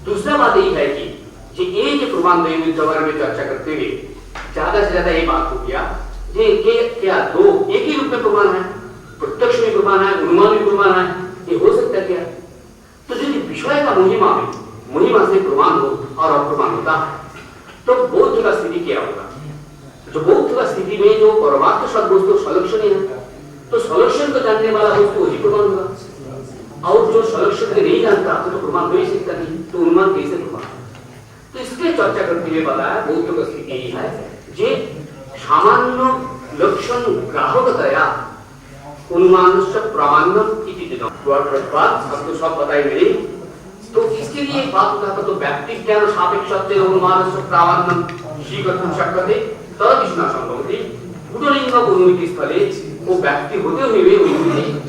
दूसरा बात यही है कि एक प्रमाण के बारे में चर्चा करते हुए ज्यादा से ज्यादा ये बात हो गया क्या दो एक ही रूप में प्रमाण है, प्रत्यक्ष में प्रमाण है, अनुमान में प्रमाण है, ये हो सकता है क्या? तो यदि विषय का महिमा से प्रमाण हो और अप्रमाण होता है तो बौद्ध का स्थिति क्या होगा? जो बौद्ध का स्थिति में जो परमार्थ शब्द वस्तु सलक्षण है तो सलक्षण को जानने वाला वस्तु वही प्रमाण होगा, और जो सलक्षण को नहीं जानता तो प्रमाण हो ही सकता नहीं, तो अनुमान कैसे प्रमाण? तो इसके चर्चा करते हुए बताया बौद्ध का स्थिति यही है जे सामान्य लक्षण ग्राहकतया अनुमानस्य प्रामाण्यम इति बात सबको सब बताई गई। तो इसके लिए एक बात होता तो व्यक्ति ज्ञान सापेक्षत्वे अनुमानस्य प्रामाण्यम स्वीकर्तुं शक्यते तदविष्णा संभवति गुणलिंग अनुमिति स्थले वो व्यक्ति होते हुए भी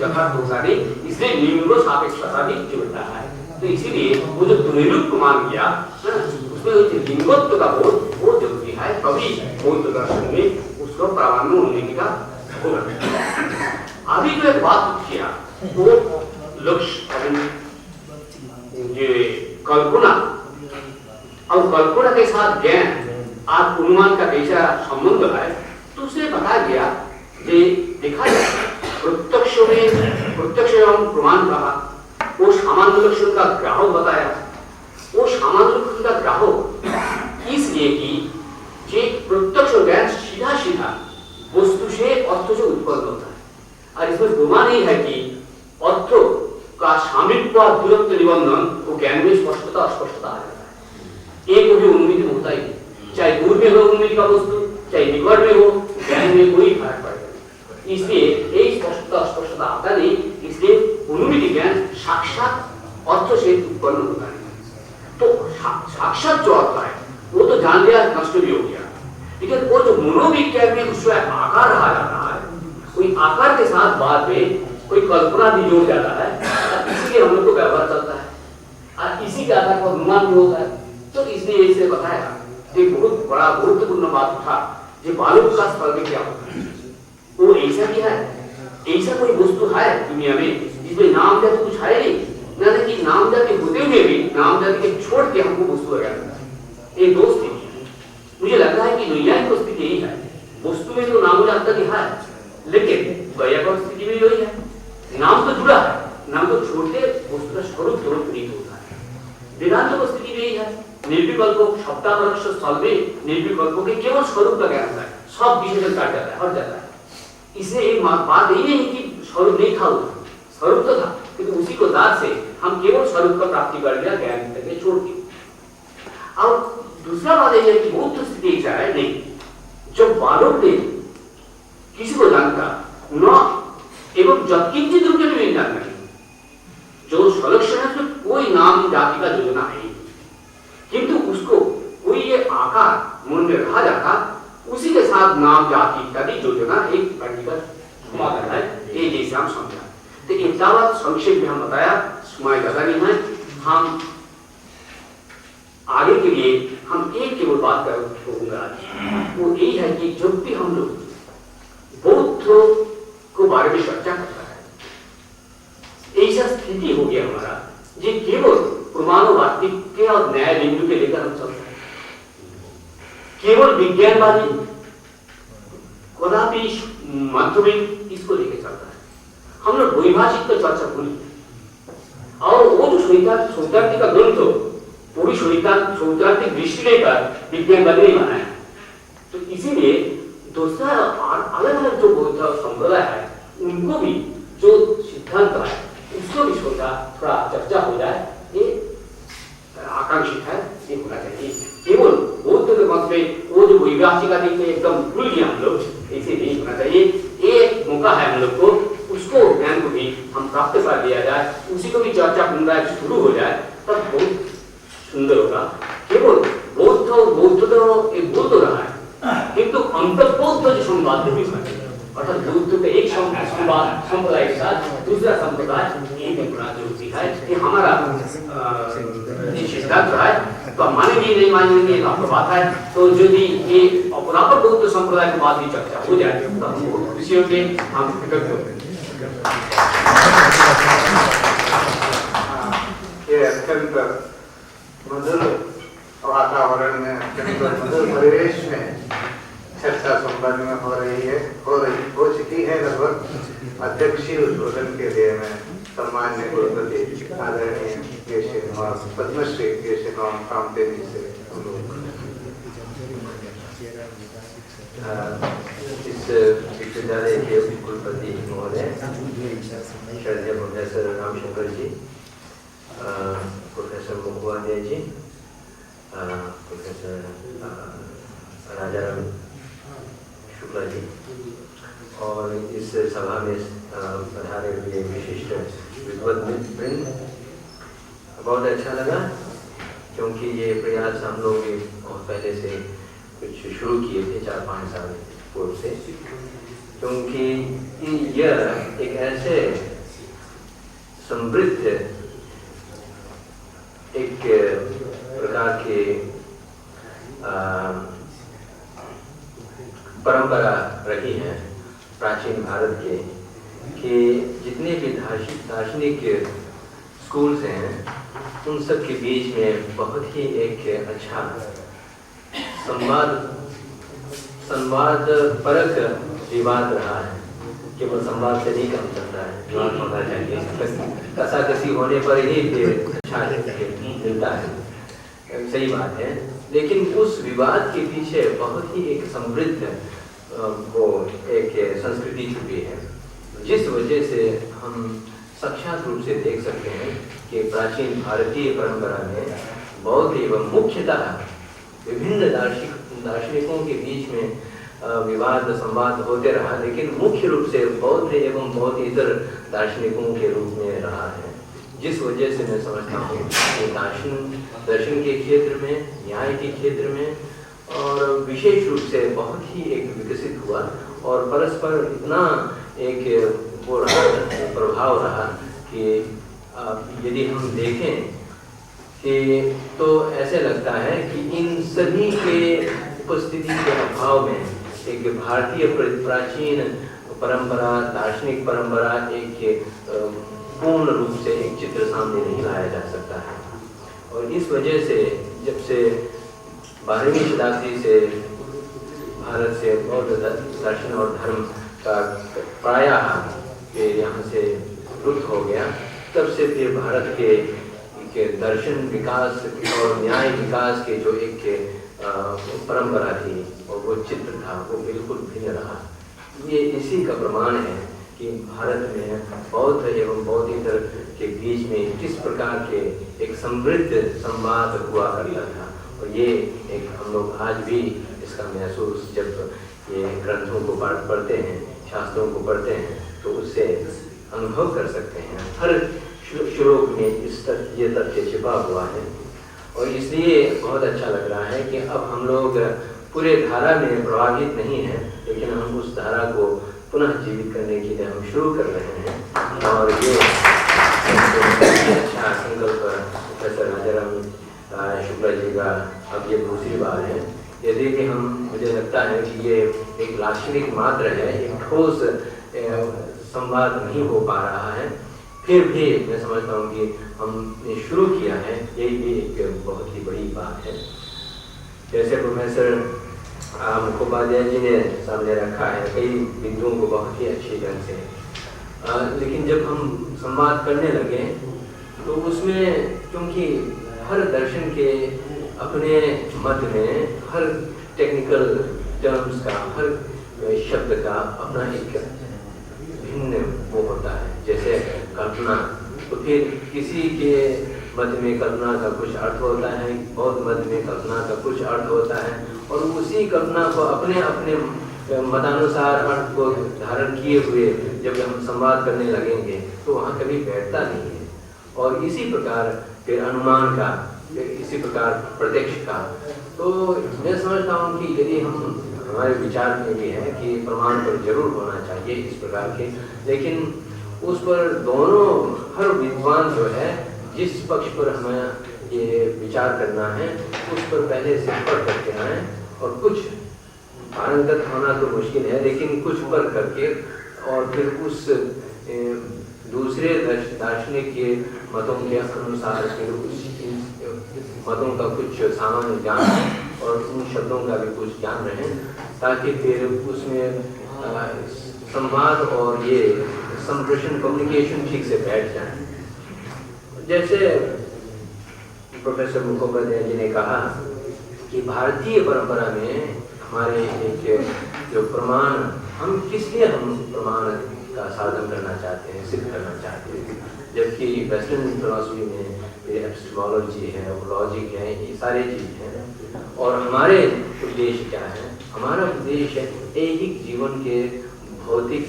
यथार्थ होता नहीं, इसलिए लिंग सापेक्षता भी जुड़ता है। तो इसीलिए वो जो द्वैरूप प्रमाण किया उसमें लिंगत्व का बोध बहुत जरूरी है, तभी बौद्ध दर्शन में उसको प्रामाण्य होने का होगा। अभी जो एक बात किया वो लक्ष्य कल्पना और कल्पना के साथ ज्ञान आज अनुमान का कैसा संबंध है, तो उसे बताया गया कि देखा जाए प्रत्यक्ष एवं प्रमाण कहा, वो सामान्य लक्षण का ग्राहक बताया। वो सामान्य लक्षण का ग्राहक इसलिए कि प्रत्यक्ष ज्ञान सीधा सीधा वस्तु से अर्थ से उत्पन्न होता है, और इसमें प्रमाण ही है कि अर्थ का सामीप्य और दूरत्व निबंधन वो ज्ञान में स्पष्टता अस्पष्टता आ जाता है। एक भी उन्मित होता ही नहीं, चाहे दूर में हो उन्मित का वस्तु, चाहे निकट में हो, ज्ञान में कोई फर्क पड़ेगा। इसलिए यही स्पष्टता अस्पष्टता आता नहीं, इसलिए अनुमिति ज्ञान साक्षात अर्थ से उत्पन्न होता है। तो साक्षात जो अर्थ है वो तो जान लिया, नष्ट भी हो गया, लेकिन वो जो मनोविज्ञान में उसका आकार रहा जाता है, कोई आकार के साथ बाद में कोई कल्पना भी जोड़ जाता है, इसलिए हम लोग को व्यवहार चलता है और इसी के आधार पर अनुमान भी होता है। तो इसलिए इसे बताया एक बहुत बड़ा गुरुत्वपूर्ण बात था जो बालक का स्थल में क्या होता है, वो ऐसा भी है, ऐसा कोई वस्तु है दुनिया में जिसमें नाम जाति कुछ है नहीं, ना कि नाम जाति होते हुए भी नाम जाति के छोड़ के हमको वस्तु लगा देता है। एक दोस्त मुझे लगता है कि नैयायिक की स्थिति यही है, वस्तु में तो नाम जाति है लेकिन वैयाकरण स्थिति में यही है, नाम तो जुड़ा है, नाम तो छोड़ते वस्तु का स्वरूप तुरंत नहीं होता है। वेदांत की स्थिति में यही है, निर्विकल्प शब्दावरक्ष स्थल में निर्विकल्प के केवल स्वरूप का ज्ञान होता है, सब विशेषण काट जाता है, हट जाता है। इसलिए एक बात यही नहीं कि स्वरूप नहीं था, स्वरूप तो था, किंतु उसी को दाद से हम केवल स्वरूप का प्राप्ति कर लिया ज्ञान करके छोड़ के। और दूसरा बात यह है कि बौद्ध स्थिति ऐसा है नहीं, जब बालक ने किसी को जानता न एवं जत्किंचित रूप में नहीं जानता, जो सलक्षण है उसमें कोई नाम जाति का योजना है, किंतु उसको कोई ये आकार मन में रहा जाता, उसी के साथ नाम जाति इत्यादि योजना एक प्रैक्टिकल समाधान है, ये जैसे हम समझा। तो इतना बात संक्षेप में हम बताया, समय ज्यादा नहीं है, हम आगे के लिए हम एक केवल बात कर छोड़ूंगा, वो यही है कि जब भी हम लोग बौद्ध को बारे में चर्चा करता है, ऐसा स्थिति हो गया हमारा जो केवल प्रमाणवादी के और न्याय बिंदु के लेकर हम चलते हैं, केवल विज्ञानवादी कदापि माध्यमिक इसको लेकर चलता है। हम लोग वैभाषिक तो चर्चा भूली, और वो जो सौतार्थिक का ग्रंथ पूरी सौतार्थिक दृष्टि लेकर विज्ञानवादी नहीं बनाया। तो इसीलिए दूसरा अलग अलग जो बौद्ध संप्रदाय है उनको भी जो सिद्धांत है उसको भी सोचा थोड़ा चर्चा हो जाए, ये आकांक्षित है, ये होना चाहिए। केवल बौद्ध के मत में वो जो वैभाषिक आदि में एकदम भूल गया हम लोग, ऐसे नहीं होना चाहिए। एक मौका है हम लोग को, उसको ज्ञान को भी हम प्राप्त कर लिया जाए, उसी को भी चर्चा पुनराय शुरू हो जाए, तब बहुत सुंदर होगा। केवल बौद्ध तो एक बोल तो रहा है, किंतु अंतर्बौद्ध जो संवाद भी होना चाहिए, अर्थात बौद्ध का एक संवाद संप्रदाय के साथ दूसरा संप्रदाय एक बड़ा जरूरी है कि हमारा सिद्धांत है, तो मानेंगे नहीं मानेंगे आपको बात है। तो यदि ये अपरापर बौद्ध संप्रदाय के बाद भी चर्चा हो जाए तो हम बहुत खुशी होंगे, हम कृतज्ञ होंगे। ये अत्यंत मधुर वातावरण में, अत्यंत मधुर परिवेश में चर्चा संपन्न में हो चुकी है। लगभग अध्यक्षीय उद्बोधन के लिए मैं सम्मान्य कुलपति आदरणीय केशव और पद्मश्री केशव कामतेजी से इस विश्वविद्यालय के कुलपति महोदय श्रद्धेय प्रोफेसर रामशंकर जी, प्रोफेसर मुखोपाध्याय जी, प्रोफेसर राजाराम शुक्ला जी और इस सभा में पधारे हुए विशिष्ट विद्वद्वृंद, बहुत अच्छा लगा क्योंकि ये प्रयास हम लोग बहुत पहले से कुछ शुरू किए थे 4-5 साल पूर्व से, क्योंकि यह एक ऐसे समृद्ध एक प्रकार के परंपरा रही है प्राचीन भारत के कि जितने भी दार्शनिक स्कूल्स हैं उन सब के बीच में बहुत ही एक अच्छा संवाद परक विवाद रहा है। केवल संवाद से नहीं काम चलता है, विवाद होना चाहिए, कसाकसी होने पर ही अच्छा मिलता है, सही बात है। लेकिन उस विवाद के पीछे बहुत ही एक समृद्ध वो एक संस्कृति छुपी है, जिस वजह से हम साक्षात रूप से देख सकते हैं कि प्राचीन भारतीय परंपरा में बौद्ध एवं मुख्यतः विभिन्न दार्शनिकों के बीच में विवाद संवाद होते रहा, लेकिन मुख्य रूप से बौद्ध एवं बौद्धेतर दार्शनिकों के रूप में रहा है। जिस वजह से मैं समझता हूँ कि दर्शन के क्षेत्र में, न्याय के क्षेत्र में और विशेष रूप से बहुत ही एक विकसित हुआ और परस्पर इतना एक वो रहा, प्रभाव रहा कि यदि हम देखें कि तो ऐसे लगता है कि इन सभी के उपस्थिति के अभाव में एक भारतीय प्राचीन परंपरा, दार्शनिक परंपरा एक पूर्ण रूप से एक चित्र सामने नहीं लाया जा सकता है। और इस वजह से जब से 12वीं शताब्दी से भारत से बौद्ध दर्शन और धर्म का प्रायः यहाँ से लुप्त हो गया, तब से फिर भारत के दर्शन विकास और न्याय विकास के जो एक परंपरा थी और वो चित्र था वो बिल्कुल भिन्न रहा। ये इसी का प्रमाण है कि भारत में बौद्ध एवं बौद्धेतर के बीच में किस प्रकार के एक समृद्ध संवाद हुआ करता था। और ये एक हम लोग आज भी इसका महसूस जब ये ग्रंथों को पढ़ते हैं, शास्त्रों को पढ़ते हैं, तो उससे अनुभव कर सकते हैं। हर श्लोक में ये तथ्य छिपा हुआ है और इसलिए बहुत अच्छा लग रहा है कि अब हम लोग पूरे धारा में प्रभावित नहीं हैं, लेकिन हम उस धारा को पुनः जीवित करने के लिए हम शुरू कर रहे हैं। और ये अच्छा संकल्प प्रोफेसर राजाराम शुक्ला जी का अब ये दूसरी बार है। यदि कि हम, मुझे लगता है कि ये एक लाक्षणिक मात्र है, एक ठोस संवाद नहीं हो पा रहा है, फिर भी मैं समझता हूँ कि हमने शुरू किया है, यही भी एक बहुत ही बड़ी बात है। जैसे प्रोफेसर मुखोपाध्याय जी ने सामने रखा है कई बिंदुओं को बहुत ही अच्छी ढंग से, लेकिन जब हम संवाद करने लगे तो उसमें क्योंकि हर दर्शन के अपने मत में हर टेक्निकल टर्म्स का, हर शब्द का अपना एक भिन्न वो होता है। जैसे कल्पना, तो फिर किसी के मत में कल्पना का कुछ अर्थ होता है, बौद्ध मत में कल्पना का कुछ अर्थ होता है, और उसी कल्पना को अपने अपने मतानुसार अर्थ को धारण किए हुए जब हम संवाद करने लगेंगे तो वहाँ कभी बैठता नहीं है। और इसी प्रकार फिर अनुमान का, इसी प्रकार प्रत्यक्ष का। तो मैं समझता हूँ कि यदि हम, हमारे विचार में भी है कि प्रमाण पर जरूर होना चाहिए इस प्रकार के, लेकिन उस पर दोनों, हर विद्वान जो है जिस पक्ष पर हमें ये विचार करना है उस पर पहले से पढ़ करके आए, और कुछ पारंगत होना तो मुश्किल है, लेकिन कुछ पर करके और फिर उस दूसरे दार्शनिक के मतों के अनुसार फिर उस मतों का कुछ सामान्य ज्ञान और उन शब्दों का भी कुछ ज्ञान रहे, ताकि फिर उसमें संवाद और ये संप्रेषण कम्युनिकेशन ठीक से बैठ जाए। जैसे प्रोफेसर मुखोपाध्याय जी ने कहा कि भारतीय परंपरा में हमारे एक जो प्रमाण, हम किस लिए हम प्रमाण का साधन करना चाहते हैं, सिद्ध करना चाहते हैं, जबकि वेस्टर्न फिलॉसफी में एपिस्टेमोलॉजी है, लॉजिक है, ये सारे चीज हैं। और हमारे उद्देश्य क्या है? हमारा उद्देश्य है ऐहिक जीवन के भौतिक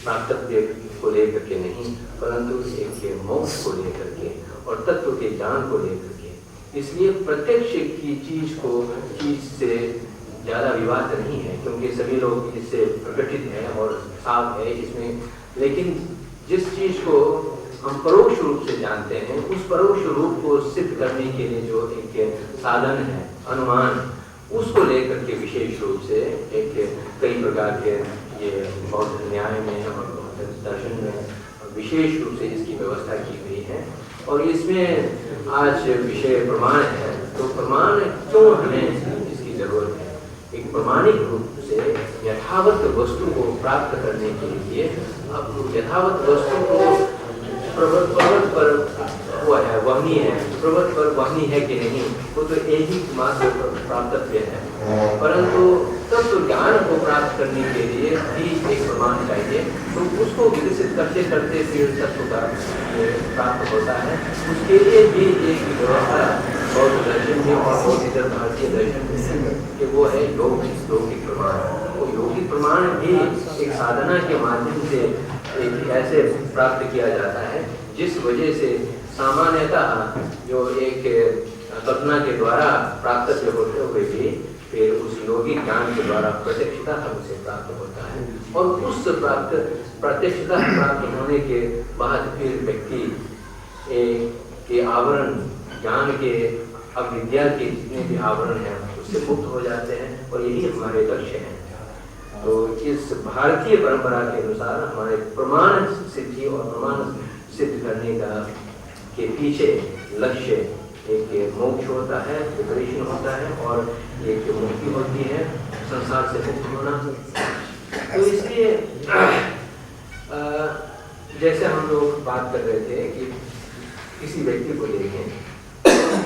प्राप्तव्य को लेकर के नहीं, परंतु एक मोक्ष को लेकर के और तत्व के ज्ञान को लेकर के। इसलिए प्रत्यक्ष की चीज से ज़्यादा विवाद नहीं है, क्योंकि सभी लोग इससे प्रकटित हैं और साफ है इसमें। लेकिन जिस चीज को हम परोक्ष रूप से जानते हैं, उस परोक्ष रूप को सिद्ध करने के लिए जो एक साधन है, अनुमान, उसको लेकर के विशेष रूप से एक कई प्रकार के ये बौद्ध न्याय में और दर्शन में विशेष रूप से इसकी व्यवस्था की गई है। और इसमें आज विषय प्रमाण है, तो प्रमाण क्यों हमें इसकी जरूरत है? एक प्रमाणिक रूप से यथावत वस्तु को प्राप्त करने के लिए, अब यथावत वस्तु को पर्वत पर हुआ है, वहनी है, पर्वत पर वहनी है कि नहीं, वो तो एक ही मात्र प्राप्तव्य है, परंतु तत्व ज्ञान को प्राप्त करने के लिए भी एक प्रमाण चाहिए। तो उसको विकसित करते करते फिर तत्व का प्राप्त होता है। उसके लिए भी एक व्यवस्था बौद्ध दर्शन में और इधर भारतीय दर्शन में कि वो है यौगिक प्रमाण। वो यौगिक प्रमाण भी एक साधना के माध्यम से एक ऐसे प्राप्त किया जाता है जिस वजह से सामान्यतः जो एक कल्पना के द्वारा प्राप्त होते हुए भी फिर उस योगिक ज्ञान के द्वारा प्रत्यक्षता हमसे प्राप्त होता है। और उस प्रत्यक्षता प्राप्त होने के बाद फिर व्यक्ति के आवरण, ज्ञान के, अविद्या के जितने भी आवरण हैं उससे मुक्त हो जाते हैं, और यही हमारे लक्ष्य है। तो इस भारतीय परंपरा के अनुसार हमारे प्रमाण सिद्धि और प्रमाण सिद्ध करने का के पीछे लक्ष्य एक मोक्ष होता है, लिबरेशन होता है, और एक मुक्ति होती है, संसार से मुक्त होना। तो इसलिए जैसे हम लोग बात कर रहे थे कि किसी व्यक्ति को देखें,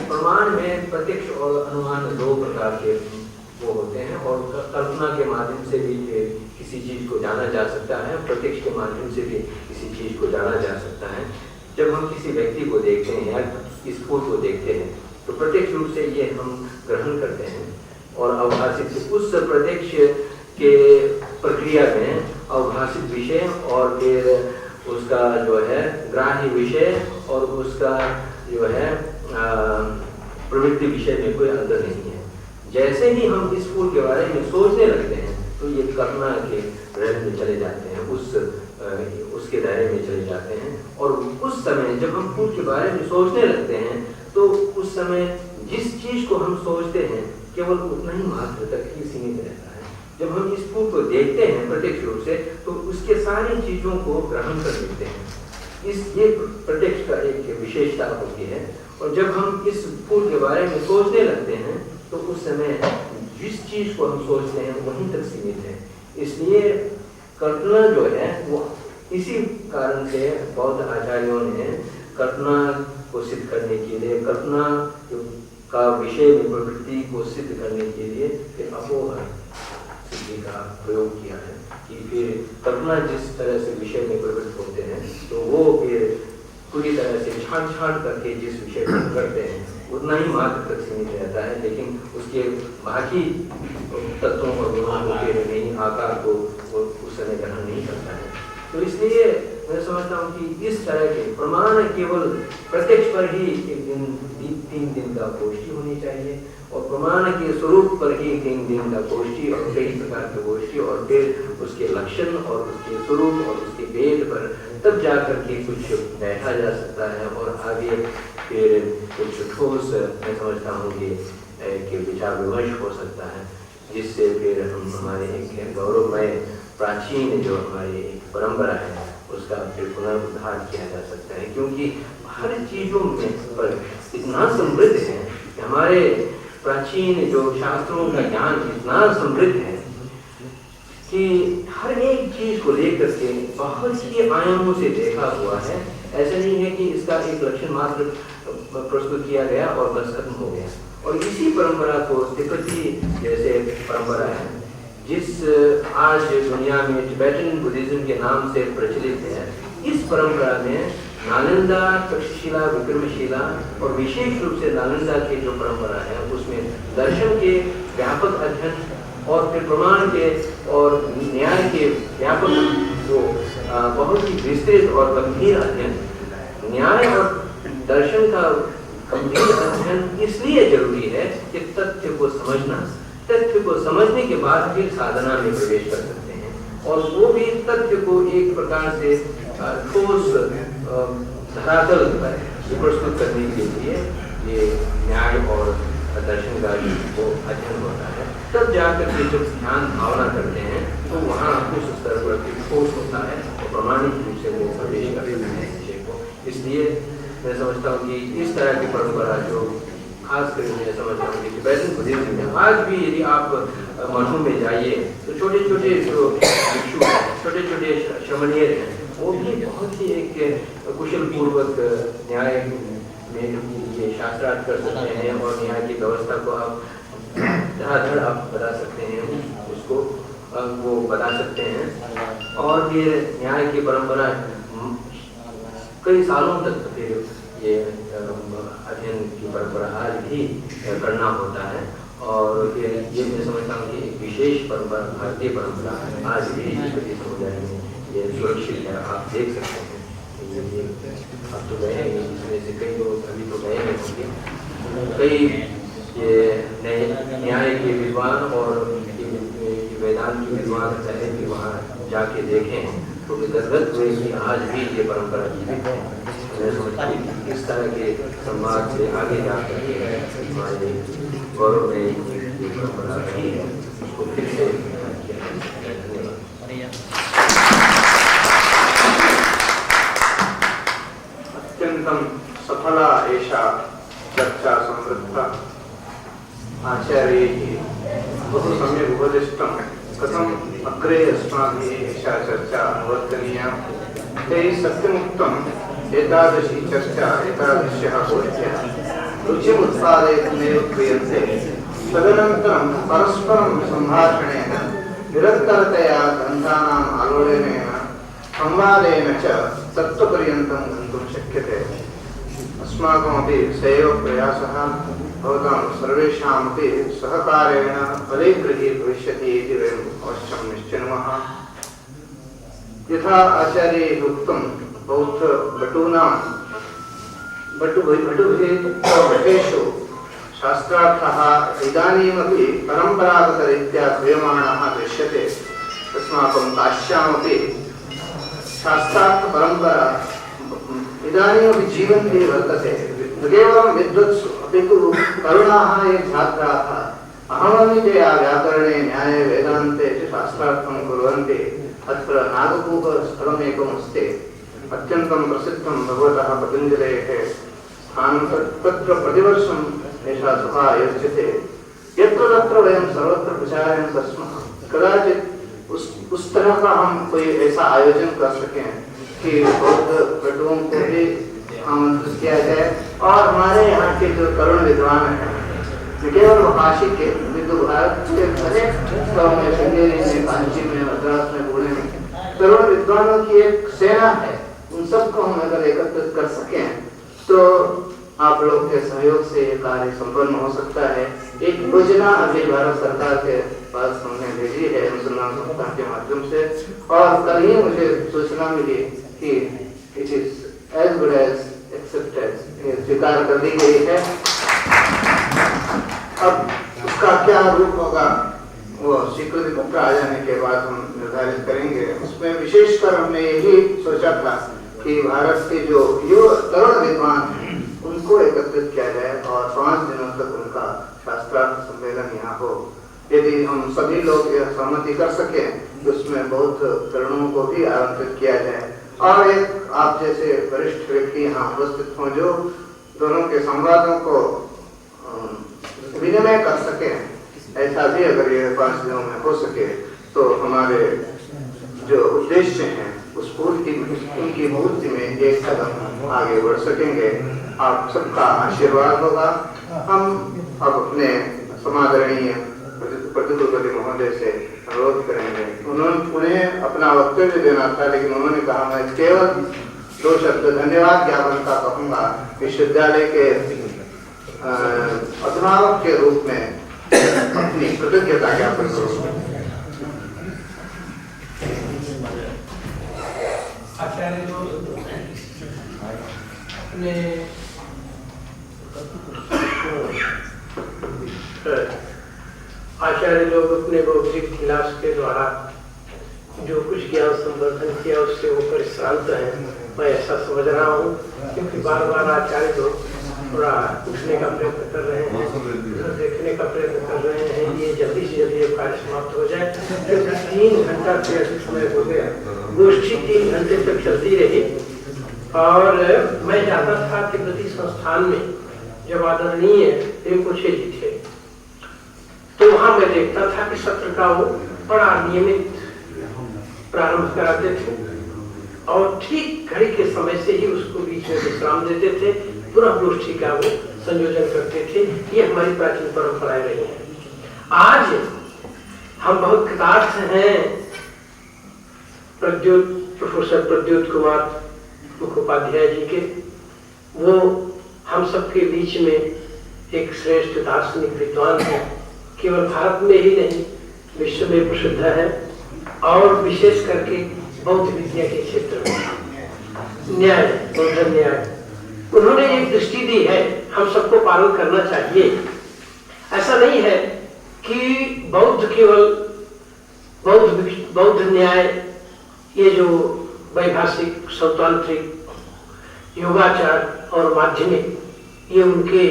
प्रमाण में प्रत्यक्ष और अनुमान दो प्रकार के वो होते हैं, और कल्पना के माध्यम से भी किसी चीज को जाना जा सकता है, प्रत्यक्ष के माध्यम से भी किसी चीज को जाना जा सकता है। जब हम किसी व्यक्ति को देखते हैं या इस फूल को देखते हैं तो प्रत्यक्ष रूप से ये हम ग्रहण करते हैं, और अवभाषित उस प्रत्यक्ष के प्रक्रिया में अवभाषित विषय और फिर उसका जो है ग्राह्य विषय और उसका जो है प्रवृत्ति विषय में कोई अंतर नहीं है। जैसे ही हम इस फूल के बारे में सोचने लगते हैं तो ये कल्पना के रंग में चले जाते हैं, उसके दायरे में चले जाते हैं। और उस समय जब हम फूल के बारे में सोचने लगते हैं तो उस समय जिस चीज को हम सोचते हैं केवल उतना ही मात्र तक ही सीमित रहता है। जब हम इस फूल को देखते हैं प्रत्यक्ष रूप से तो उसके सारी चीजों को ग्रहण कर लेते हैं। ये प्रत्यक्ष का एक विशेषता होती है। और जब हम इस फूल के बारे में सोचने लगते हैं तो उस समय जिस चीज को हम सोचते हैं वहीं तक सीमित है। इसलिए कल्पना जो है वो इसी कारण से बौद्ध आचार्यों ने कल्पना को सिद्ध करने के लिए, कल्पना का विषय में प्रवृत्ति को सिद्ध करने के लिए फिर अपोह सिद्धि का प्रयोग किया है कि फिर कल्पना जिस तरह से विषय में प्रवृत्त होते हैं तो वो फिर पूरी तरह से छांट करके जिस विषय को करते हैं उतना ही मात्र तक सीमित रहता है, लेकिन उसके बाकी तत्वों और गुणों को फिर नहीं, आकार को उस समय ग्रहण नहीं करता है। तो इसलिए मैं समझता हूँ कि इस तरह के प्रमाण केवल प्रत्यक्ष पर ही एक दिन 3 दिन का गोष्ठी होनी चाहिए, और प्रमाण के स्वरूप पर ही 3 दिन का गोष्ठी और कई प्रकार की गोष्ठी, और फिर उसके लक्षण और उसके स्वरूप और उसके वेद पर तब जाकर के कुछ बैठा जा सकता है, और आगे फिर कुछ ठोस मैं समझता हूँ कि विचार विमर्श हो सकता है, जिससे फिर हम हमारे एक गौरवमय प्राचीन जो हमारी एक परंपरा है उसका फिर पुनरुद्धार किया जा सकता है, क्योंकि हर चीजों में पर इतना समृद्ध है, हमारे प्राचीन जो शास्त्रों का ज्ञान इतना समृद्ध है कि हर एक चीज को लेकर के बहुत ही आयामों से देखा हुआ है। ऐसा नहीं है कि इसका एक लक्षण मात्र प्रस्तुत किया गया और बस खत्म हो गया। और इसी परंपरा को तिब्बती जैसे परंपरा है, जिस आज दुनिया में टिबेटन बुद्धिज्म के नाम से प्रचलित है, इस परंपरा में नालंदा, तक्षशिला, विक्रमशिला और विशेष रूप से नालंदा की जो परंपरा है उसमें दर्शन के व्यापक अध्ययन और फिर प्रमाण के और न्याय के व्यापक जो बहुत ही विस्तृत और गंभीर अध्ययन, न्याय और दर्शन का गंभीर अध्ययन इसलिए जरूरी है कि तथ्य को समझना, तथ्य को समझने के बाद फिर साधना में प्रवेश कर सकते हैं, और वो भी तथ्य को एक प्रकार से ठोस धरातल पर प्रस्तुत करने के लिए ये न्याय और दर्शन का वो अध्ययन होता है। तब जाकर के जब ध्यान भावना करते हैं तो वहाँ उस स्तर पर ठोस होता है और प्रमाणिक रूप से वो प्रवेश करते हैं विषय को। इसलिए मैं समझता हूँ कि इस तरह की परंपरा जो खासकर मैं समझता हूँ कि टिबेटन बुद्धिज्म में आज भी यदि आप मठों में जाइए तो छोटे छोटे जो भिक्षु हैं, छोटे छोटे श्रमणीय हैं, वो भी बहुत ही एक कुशल पूर्वक न्याय में ये शास्त्रार्थ कर सकते हैं और न्याय की व्यवस्था को आप धड़ाधड़ आप बता सकते हैं, उसको वो बता सकते हैं। और फिर न्याय की परंपरा कई सालों तक फिर ये अध्ययन की परंपरा आज भी करना होता है। और फिर ये मैं समझता हूँ कि एक विशेष परंपरा, भारतीय परंपरा आज भी तिब्बती समुदाय में ये सुरक्षित है। आप देख सकते हैं ये अब तो गए हैं, इसमें से कई लोग अभी तो गए हैं, कई ये नए न्याय के विद्वान और वेदांत के विद्वान चाहे कि वहाँ जाके देखें तो गदगद हुए कि आज भी ये परंपरा जीवित है। मैं समझता हूँ इस तरह के समाज से आगे जाकर के हमारे गौरव में ये परंपरा रही है, उसको फिर से अत्यंतम सफला एषा चर्चा समृद्धा आचार्यैः बहु सम्यक् उपदिष्टं कथम् अग्रे अस्माभिः एषा चर्चा अनुवर्तनीया। तैः सत्यमुक्तम् एतादृशी चर्चा, एतादृश्यः गोष्ठ्यः रुचिम् उत्पादयितुमेव क्रियन्ते। तदनन्तरं परस्परं सम्भाषणेन निरन्तरतया ग्रन्थानाम् आलोडनेन संवादेन च तत्त्वपर्यन्तं गन्तुं शक्यते। अस्माकमपि स एव प्रयासः भवतां सर्वेषामपि सहकारेण फलीगृही भविष्यति इति वयम् अवश्यं निश्चिनुमः। यथा आचार्यैः उक्तं बौद्धभटूनां भटेषु शास्त्रार्थः इदानीमपि परम्परागतरीत्या क्रियमाणः दृश्यते। अस्माकं काश्यामपि शास्त्रार्थपरम्परा इदानीमपि जीवन्ती वर्तते। न केवलं विद्वत्सु अपि तु तरुणाः ये छात्राः अहमविद्यया व्याकरणे न्याये वेदान्ते च शास्त्रार्थं कुर्वन्ति। अत्र नागकूपस्थलमेकम् अस्ति, अत्यन्तं प्रसिद्धं भगवतः पतञ्जलेः स्थानं। तत्र प्रतिवर्षम् एषा सभा आयोज्यते। यत्र तत्र वयं सर्वत्र प्रचारयन्तः स्मः। कदाचित् उस तरह का हम कोई ऐसा आयोजन कर सकें कि बौद्ध भटुओं को भी आमंत्रित किया जाए और हमारे यहाँ के जो तरुण विद्वान हैं, केवल काशी के विदु भारत के अनेक स्थलों में, श्रृंगेरी में, कांची में, मद्रास में, पुणे में तरुण विद्वानों की एक सेना है। उन सबको हम अगर एकत्रित कर सकें तो आप लोग के सहयोग से ये कार्य संपन्न हो सकता है। एक योजना अभी भारत सरकार के पास हमने भेजी है मुसलमान संस्था के माध्यम से, और कल ही मुझे सूचना मिली कि it is as good as accepted, स्वीकार कर दी गई है। अब उसका क्या रूप होगा वो स्वीकृति पत्र आ जाने के बाद हम निर्धारित करेंगे। उसमें विशेषकर हमने यही सोचा था कि भारत के जो तरुण विद्वान हैं उनको एकत्रित किया जाए और 5 दिनों तक उनका शास्त्रार्थ सम्मेलन यहाँ हो। यदि हम सभी लोग सहमति कर सके तो उसमें बहुत तरुणों को भी आमंत्रित किया जाए और एक आप जैसे वरिष्ठ व्यक्ति यहाँ उपस्थित हों जो दोनों के संवादों को विनिमय कर सके, ऐसा भी अगर ये 5 दिनों में हो सके तो हमारे जो उद्देश्य हैं उस उनकी पूर्ति में एक कदम आगे बढ़ सकेंगे। आप सबका आशीर्वाद होगा। हम अब अपने समादरणीय प्रतिकुलपति महोदय से अनुरोध करेंगे। उन्हें अपना वक्तव्य देना था, लेकिन उन्होंने कहा मैं केवल 2 शब्द धन्यवाद ज्ञापन का कहूँगा। विश्वविद्यालय के अभिभावक के रूप में अपनी कृतज्ञता ज्ञापन करूँगा। आचार्य लोग अपने बौद्धिक विलास के द्वारा जो कुछ ज्ञान संवर्धन किया उससे वो परिश्रांत है, मैं ऐसा समझ रहा हूँ। क्योंकि बार बार आचार्य लोग थोड़ा उठने का प्रयत्न कर रहे हैं, देखने का प्रयत्न कर रहे हैं, ये जल्दी से जल्दी कार्य समाप्त हो जाए। क्योंकि 3 घंटा से अधिक समय हो गया, गोष्ठी 3 घंटे तक चलती रही। और मैं जाता था तिब्बती संस्थान में, जब आदरणीय रिंपोछे जी थे, तो वहां मैं देखता था कि सत्र का वो बड़ा नियमित प्रारंभ कराते थे और ठीक घड़ी के समय से ही उसको बीच में विश्राम देते थे, पुनः गोष्ठी का वो संयोजन करते थे। ये हमारी प्राचीन परंपराएं रही हैं। आज हम बहुत कृतार्थ हैं प्रोफेसर प्रद्योत कुमार मुखोपाध्याय जी के। वो हम सबके बीच में एक श्रेष्ठ दार्शनिक विद्वान है, केवल भारत में ही नहीं विश्व में प्रसिद्ध है, और विशेष करके बौद्ध विद्या के क्षेत्र में न्याय, बौद्ध न्याय, उन्होंने एक दृष्टि दी है, हम सबको पालन करना चाहिए। ऐसा नहीं है कि बौद्ध केवल बौद्ध न्याय, ये जो वैभाषिक, सौतांत्रिक, योगाचार और माध्यमिक, ये उनके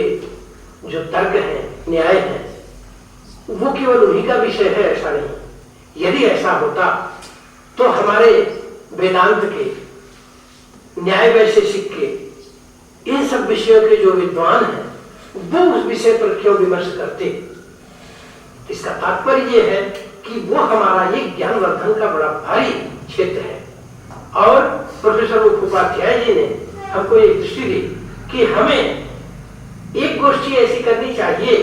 जो तर्क हैं, न्याय हैं, वो केवल उन्हीं का विषय है, ऐसा नहीं। यदि ऐसा होता तो हमारे वेदांत के, न्याय वैशेषिक के, इन सब विषयों के जो विद्वान हैं वो उस विषय पर क्यों विमर्श करते। इसका तात्पर्य यह है कि वो हमारा ये ज्ञानवर्धन का बड़ा भारी क्षेत्र है। और प्रोफेसर मुखोपाध्याय जी ने हमको एक दृष्टि दी कि हमें एक गोष्ठी ऐसी करनी चाहिए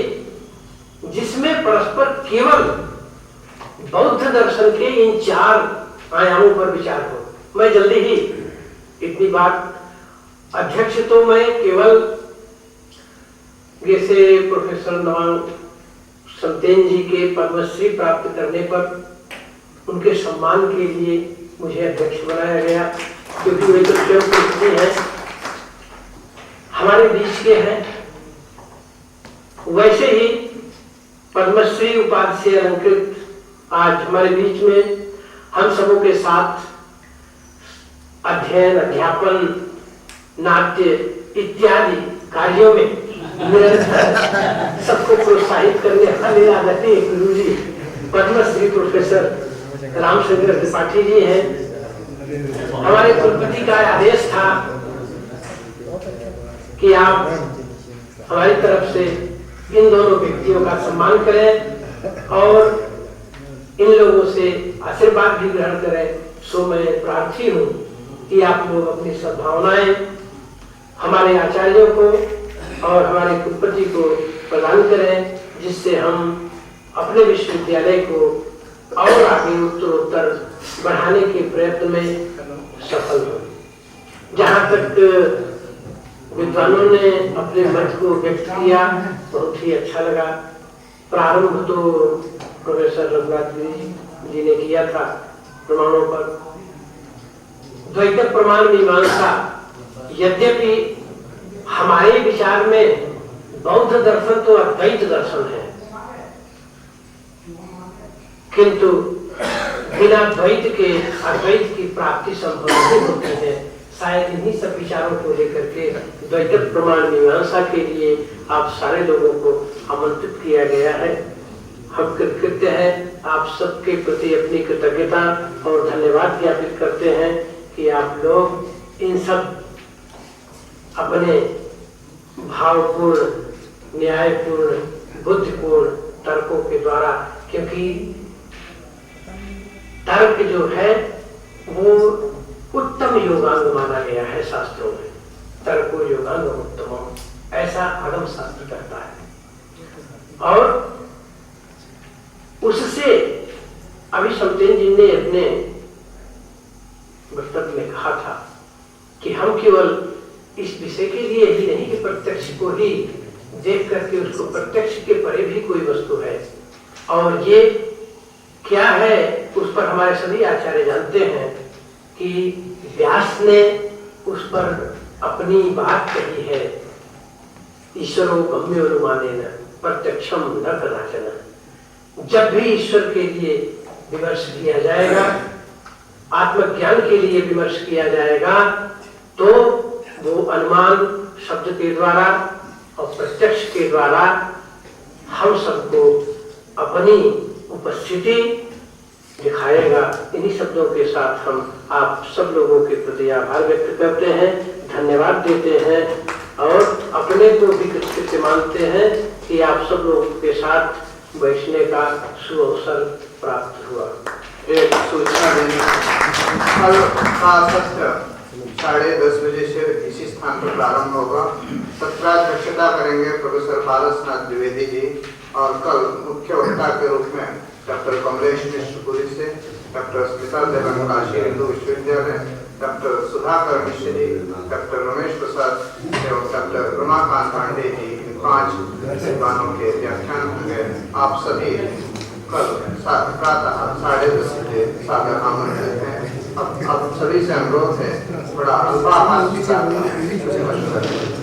जिसमें परस्पर केवल बौद्ध दर्शन के इन 4 आयामों पर विचार हो। मैं जल्दी ही इतनी बात, अध्यक्ष तो मैं केवल जैसे प्रोफेसर नवांग समतेन जी के पद्मश्री प्राप्त करने पर उनके सम्मान के लिए मुझे अध्यक्ष बनाया गया, क्योंकि वे तो स्वयं कुलपति हैं, हमारे बीच के हैं। वैसे ही पद्मश्री उपाधि से अलंकृत आज हमारे बीच में हम सबों के साथ अध्ययन, अध्यापन, नाट्य इत्यादि कार्यों में निरंतर सबको प्रोत्साहित करने वाले आदरणीय गुरु जी पद्मश्री प्रोफेसर रामचंद्र त्रिपाठी जी हैं। हमारे कुलपति का आदेश था कि आप हमारी तरफ से इन दोनों व्यक्तियों का सम्मान करें और इन लोगों से आशीर्वाद भी ग्रहण करें। सो मैं प्रार्थी हूँ कि आप लोग अपनी सद्भावनाएं हमारे आचार्यों को और हमारे कुलपति को प्रदान करें, जिससे हम अपने विश्वविद्यालय को और आगे उत्तरोत्तर बढ़ाने के प्रयत्न में सफल हो। जहाँ तक विद्वानों ने अपने मत को व्यक्त किया, बहुत ही अच्छा लगा। प्रारंभ तो प्रोफेसर रघुनाथ जी ने किया था प्रमाणों पर। द्वैत प्रमाण मीमांसा, यद्यपि हमारे विचार में बौद्ध दर्शन तो अद्वैत दर्शन है, किंतु बिना द्वैत के अद्वैत की प्राप्ति संभव नहीं होती है। शायद इन्हीं सब विचारों को लेकर के द्वैत प्रमाण मीमांसा के लिए आप सारे लोगों को आमंत्रित किया गया है। हम कृतज्ञ हैं, आप सबके प्रति अपनी कृतज्ञता और धन्यवाद ज्ञापित करते हैं कि आप लोग इन सब अपने भावपूर्ण, न्यायपूर्ण, बुद्धिपूर्ण तर्कों के द्वारा, क्योंकि तर्क जो है वो उत्तम योगांग माना गया है शास्त्रों में। तर्को योगांग उत्तम, ऐसा आगम शास्त्र कहता है। और उससे अभिसमतेन जी ने अपने वक्तव्य में कहा था कि हम केवल इस विषय के लिए ही नहीं कि प्रत्यक्ष को ही देख करके उसको प्रत्यक्ष के परे भी कोई वस्तु है और ये क्या है, उस पर हमारे सभी आचार्य जानते हैं कि व्यास ने उस पर अपनी बात कही है, ईश्वरो गम्यो अनुमानेन प्रत्यक्षम न कदाचन। जब भी ईश्वर के लिए विमर्श किया जाएगा, आत्मज्ञान के लिए विमर्श किया जाएगा, तो वो अनुमान शब्द के द्वारा और प्रत्यक्ष के द्वारा हम सबको अपनी उपस्थिति दिखाएगा। इन्हीं शब्दों के साथ हम आप सब लोगों के प्रति आभार व्यक्त करते हैं, धन्यवाद देते हैं और अपने को भी कृतज्ञ मानते हैं कि आप सब लोगों के साथ बैठने का सुअवसर प्राप्त हुआ। एक सूचना देनी, कल का सत्र 10:30 बजे से इसी स्थान पर प्रारंभ होगा। सत्राध्यक्षता करेंगे प्रोफेसर पारसनाथ द्विवेदी जी और कल मुख्य वक्ता के रूप में डॉक्टर कमलेश मिश्र पुरी से, डॉक्टर स्मिता देवन काशी हिंदू विश्वविद्यालय, डॉक्टर सुधाकर मिश्र जी, डॉक्टर रमेश प्रसाद एवं डॉक्टर रमाकांत पांडे जी, इन 5 विद्वानों के व्याख्यान होंगे। आप सभी कल प्रातः 10:30 बजे सादर आमंत्रित हैं। अब सभी से अनुरोध है, थोड़ा अल्पाहार स्वीकार करें।